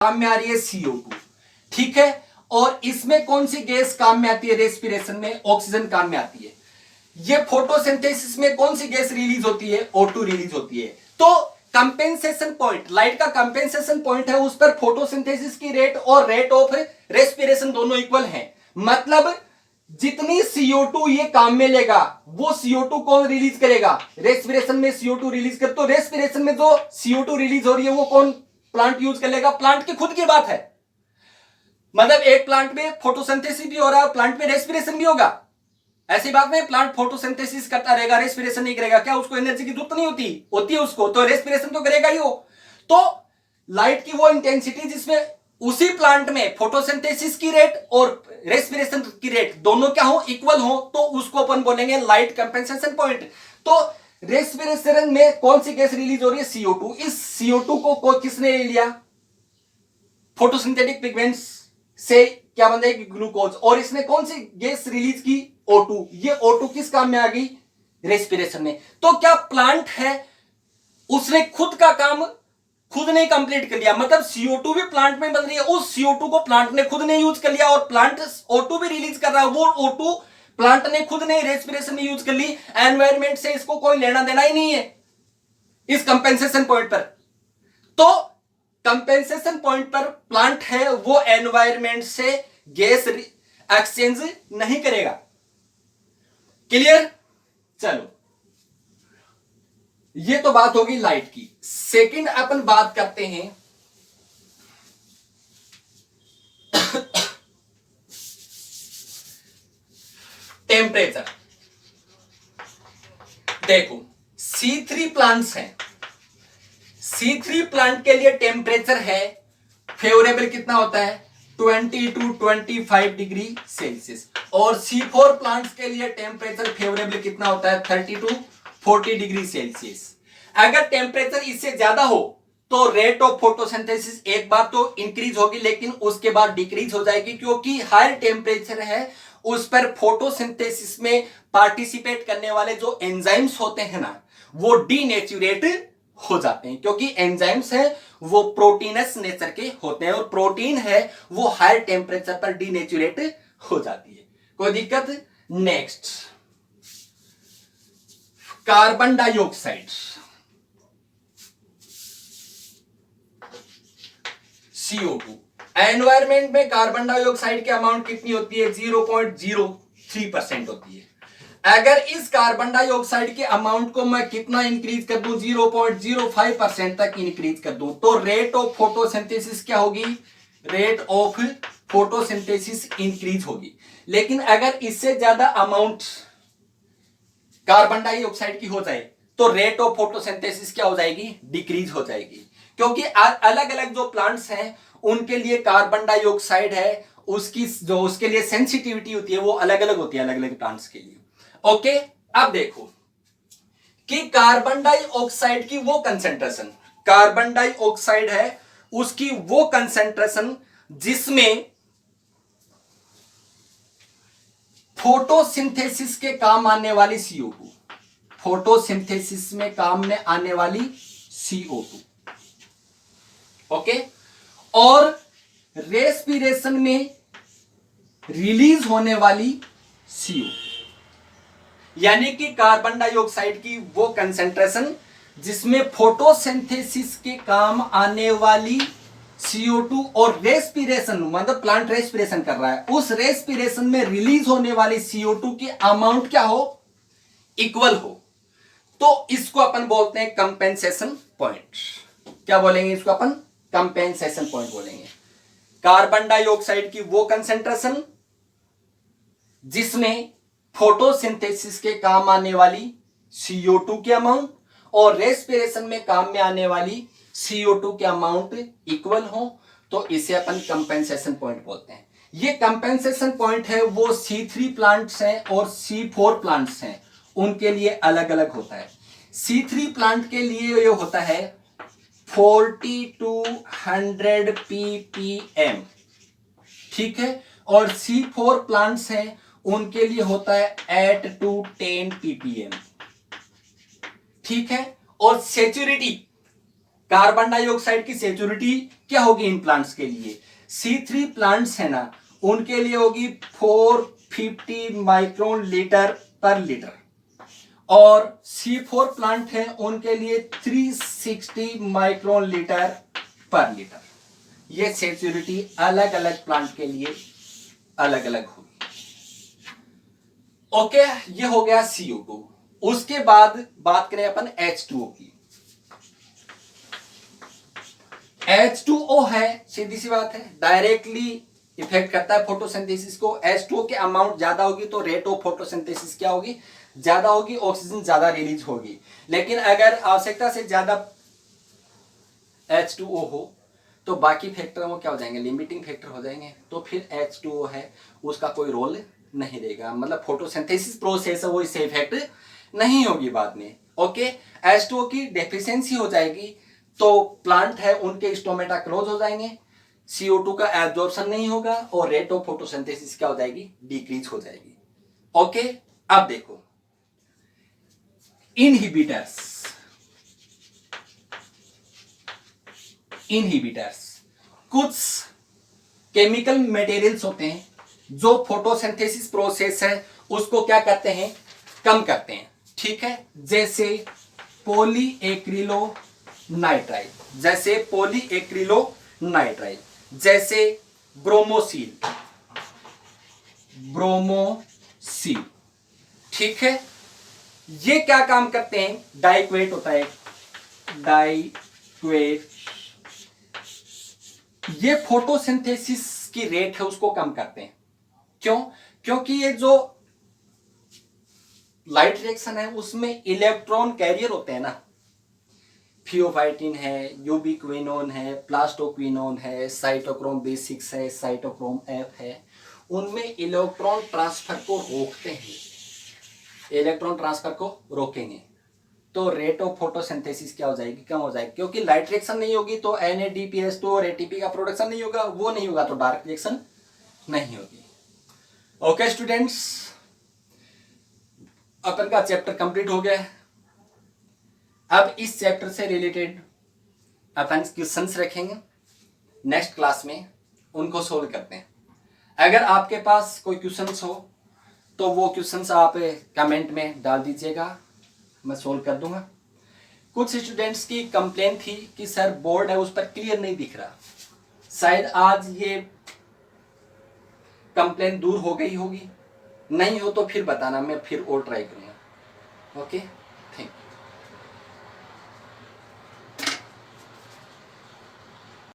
काम में आ रही है CO2, ठीक है। और इसमें कौन सी गैस काम में आती है? रेस्पिरेशन में ऑक्सीजन काम में आती है। ये फोटोसिंथेसिस में कौन सी गैस रिलीज होती है? O2 रिलीज होती है। तो कंपेंसेशन पॉइंट, लाइट का कंपेंसेशन पॉइंट है, उस पर फोटोसिंथेसिस की रेट और रेट ऑफ रेस्पिरेशन दोनों इक्वल हैं। मतलब जितनी CO2 ये काम में लेगा वो CO2 कौन रिलीज करेगा? रेस्पिरेशन में CO2 रिलीज कर, तो रेस्पिरेशन में जो CO2 रिलीज हो रही है वो कौन प्लांट यूज कर लेगा? प्लांट की खुद की बात है। मतलब एक प्लांट में फोटोसिंथेसिस भी हो रहा है, प्लांट में रेस्पिरेशन भी होगा। ऐसी बात नहीं प्लांट फोटोसिंथेसिस करता रहेगा रेस्पिरेशन नहीं करेगा, क्या उसको एनर्जी की जरूरत नहीं होती है उसको, तो रेस्पिरेशन तो करेगा ही हो। तो लाइट की वो इंटेंसिटी जिसमें उसी प्लांट में फोटोसिंथेसिस की रेट और रेस्पिरेशन की रेट दोनों क्या हो? इक्वल हो, तो उसको अपन बोलेंगे लाइट कंपेंसेशन पॉइंट। तो रेस्पिरेशन में कौन सी गैस रिलीज हो रही है? CO2। इस CO2 को किसने ले लिया? फोटोसिंथेटिक पिगमेंट्स से क्या बन जाएगी? ग्लूकोज। और इसने कौन सी गैस रिलीज की? O2। ये O2 किस काम में आ गई? रेस्पिरेशन में। तो क्या प्लांट है उसने खुद का काम खुद ने कंप्लीट कर लिया, मतलब CO2 भी प्लांट में बन रही है, उस CO2 को प्लांट ने खुद ने यूज कर लिया, और प्लांट O2 भी रिलीज कर रहा है, वो O2 प्लांट ने खुद ने रेस्पिरेशन में यूज कर ली। एनवायरमेंट से इसको कोई लेना देना ही नहीं है इस कंपेंसेशन पॉइंट पर। तो कंपेंसेशन पॉइंट पर प्लांट है वो एनवायरमेंट से गैस एक्सचेंज नहीं करेगा। क्लियर? चलो ये तो बात होगी लाइट की। सेकंड अपन बात करते हैं टेम्परेचर। देखो C3 प्लांट्स हैं, C3 प्लांट के लिए टेम्परेचर है फेवरेबल कितना होता है? 20 to 25 डिग्री सेल्सियस। और C4 प्लांट्स के लिए टेम्परेचर फेवरेबल कितना होता है? 30 to 40 डिग्री सेल्सियस। अगर टेम्परेचर इससे ज्यादा हो तो रेट ऑफ फोटोसिंथेसिस एक बार तो इंक्रीज होगी, लेकिन उसके बाद डिक्रीज हो जाएगी, क्योंकि हायर टेम्परेचर है उस पर फोटोसिंथेसिस में पार्टिसिपेट करने वाले जो एंजाइम्स होते हैं ना वो डीनेचुरेट हो जाते हैं, क्योंकि एंजाइम्स है वो प्रोटीनस नेचर के होते हैं, और प्रोटीन है वो हायर टेम्परेचर पर डीनेचुरेट हो जाती है। कोई दिक्कत? Next carbon dioxide, CO2। Environment में कार्बन डाइऑक्साइड की अमाउंट कितनी होती है? 0.03% होती है। अगर इस कार्बन डाइऑक्साइड के अमाउंट को मैं कितना इंक्रीज कर दूं? 0.05% तक इंक्रीज कर दूं, तो रेट ऑफ फोटोसिंथेसिस क्या होगी? रेट ऑफ फोटोसिंथेसिस इंक्रीज होगी। लेकिन अगर इससे ज्यादा अमाउंट कार्बन डाइऑक्साइड की हो जाए तो रेट ऑफ फोटोसिंथेसिस क्या हो जाएगी? डिक्रीज हो जाएगी, क्योंकि अलग अलग जो प्लांट्स हैं उनके लिए कार्बन डाइऑक्साइड है उसकी जो उसके लिए सेंसिटिविटी होती है वो अलग अलग होती है अलग अलग प्लांट्स के लिए। ओके, अब देखो कि कार्बन डाइऑक्साइड की वो कंसेंट्रेशन, कार्बन डाइऑक्साइड है उसकी वो कंसेंट्रेशन जिसमें फोटोसिंथेसिस के काम आने वाली CO2, फोटोसिंथेसिस में काम में आने वाली CO2, ओके, और रेस्पिरेशन में रिलीज होने वाली CO2, यानी कि कार्बन डाइऑक्साइड की वो कंसेंट्रेशन जिसमें फोटोसिंथेसिस के काम आने वाली CO2 और रेस्पिरेशन, मतलब प्लांट रेस्पिरेशन कर रहा है, उस रेस्पिरेशन में रिलीज होने वाली CO2 की अमाउंट क्या हो? इक्वल हो, तो इसको अपन बोलते हैं कंपेंसेशन पॉइंट। क्या बोलेंगे इसको अपन? कंपेंसेशन पॉइंट बोलेंगे। कार्बन डाइऑक्साइड की वो कंसेंट्रेशन जिसमें फोटोसिंथेसिस के काम आने वाली CO2 की अमाउंट और रेस्पिरेशन में काम में आने वाली CO2 के अमाउंट इक्वल हो, तो इसे अपन कंपेंसेशन पॉइंट बोलते हैं। ये कंपेंसेशन पॉइंट है वो C3 प्लांट्स हैं और C4 प्लांट्स हैं उनके लिए अलग अलग होता है। C3 प्लांट के लिए ये होता है 40 to 100 ppm, ठीक है, और C4 प्लांट्स हैं उनके लिए होता है 8 to 10 ppm, ठीक है। और सेचुरिटी, कार्बन डाइऑक्साइड की सेचुरिटी क्या होगी इन प्लांट्स के लिए? C3 प्लांट्स है ना, उनके लिए होगी 450 माइक्रोन लीटर पर लीटर, और C4 प्लांट है उनके लिए 360 माइक्रोन लीटर पर लीटर। ये सेचुरिटी अलग अलग प्लांट के लिए अलग अलग होगी। ओके, ये हो गया CO2। उसके बाद बात करें अपन H2O की। H2O है, सीधी सी बात है, डायरेक्टली इफेक्ट करता है फोटोसिंथेसिस को। H2O की अमाउंट ज्यादा होगी तो रेट ऑफ फोटोसिंथेसिस क्या होगी? ज्यादा होगी, ऑक्सीजन ज्यादा रिलीज होगी। लेकिन अगर आवश्यकता से ज्यादा H2O हो तो बाकी फैक्टर वो क्या हो जाएंगे? लिमिटिंग फैक्टर हो जाएंगे। तो फिर H2O है उसका कोई रोल नहीं रहेगा, मतलब फोटोसिंथेसिस प्रोसेस है वो इससे इफेक्ट नहीं होगी बाद में। ओके, H2O की डेफिशिएंसी हो जाएगी तो प्लांट है उनके स्टोमेटा क्लोज हो जाएंगे, CO2 का एब्जॉर्प्शन नहीं होगा और रेट ऑफ फोटोसिंथेसिस क्या हो जाएगी? डिक्रीज हो जाएगी। ओके, अब देखो इनहिबिटर्स। कुछ केमिकल मटेरियल्स होते हैं जो फोटोसिंथेसिस प्रोसेस है उसको क्या करते हैं? कम करते हैं, ठीक है। जैसे पॉलीएक्रिलोनाइट्राइल, जैसे ब्रोमोसिल, ठीक है। ये क्या काम करते हैं? डाइक्वेट होता है, डाइक्वेट, ये फोटोसिंथेसिस की रेट है उसको कम करते हैं। क्यों? क्योंकि ये जो लाइट रिएक्शन है उसमें इलेक्ट्रॉन कैरियर होते हैं ना, थियोफाइटिन है, यूबिक्विनोन है, प्लास्टोक्विनोन है, साइटोक्रोम B6 है, साइटोक्रोम F है, उनमें इलेक्ट्रॉन ट्रांसफर को रोकते हैं, इलेक्ट्रॉन ट्रांसफर को रोकेंगे तो रेट ऑफ फोटोसिंथेसिस क्या हो जाएगी? कम हो जाएगी। क्योंकि लाइट रिएक्शन नहीं होगी तो NADPH2 और ATP का प्रोडक्शन नहीं होगा, वो नहीं होगा तो डार्क रिएक्शन नहीं होगी। ओके स्टूडेंट्स, अपन का चैप्टर कंप्लीट हो गया है। अब इस चैप्टर से रिलेटेड अपन क्वेश्चंस रखेंगे नेक्स्ट क्लास में, उनको सोल्व करते हैं। अगर आपके पास कोई क्वेश्चंस हो तो वो क्वेश्चंस आप कमेंट में डाल दीजिएगा, मैं सोल्व कर दूंगा। कुछ स्टूडेंट्स की कंप्लेन थी कि सर बोर्ड है उस पर क्लियर नहीं दिख रहा, शायद आज ये कंप्लेन दूर हो गई होगी, नहीं हो तो फिर बताना, मैं फिर और ट्राई करूंगा। ओके।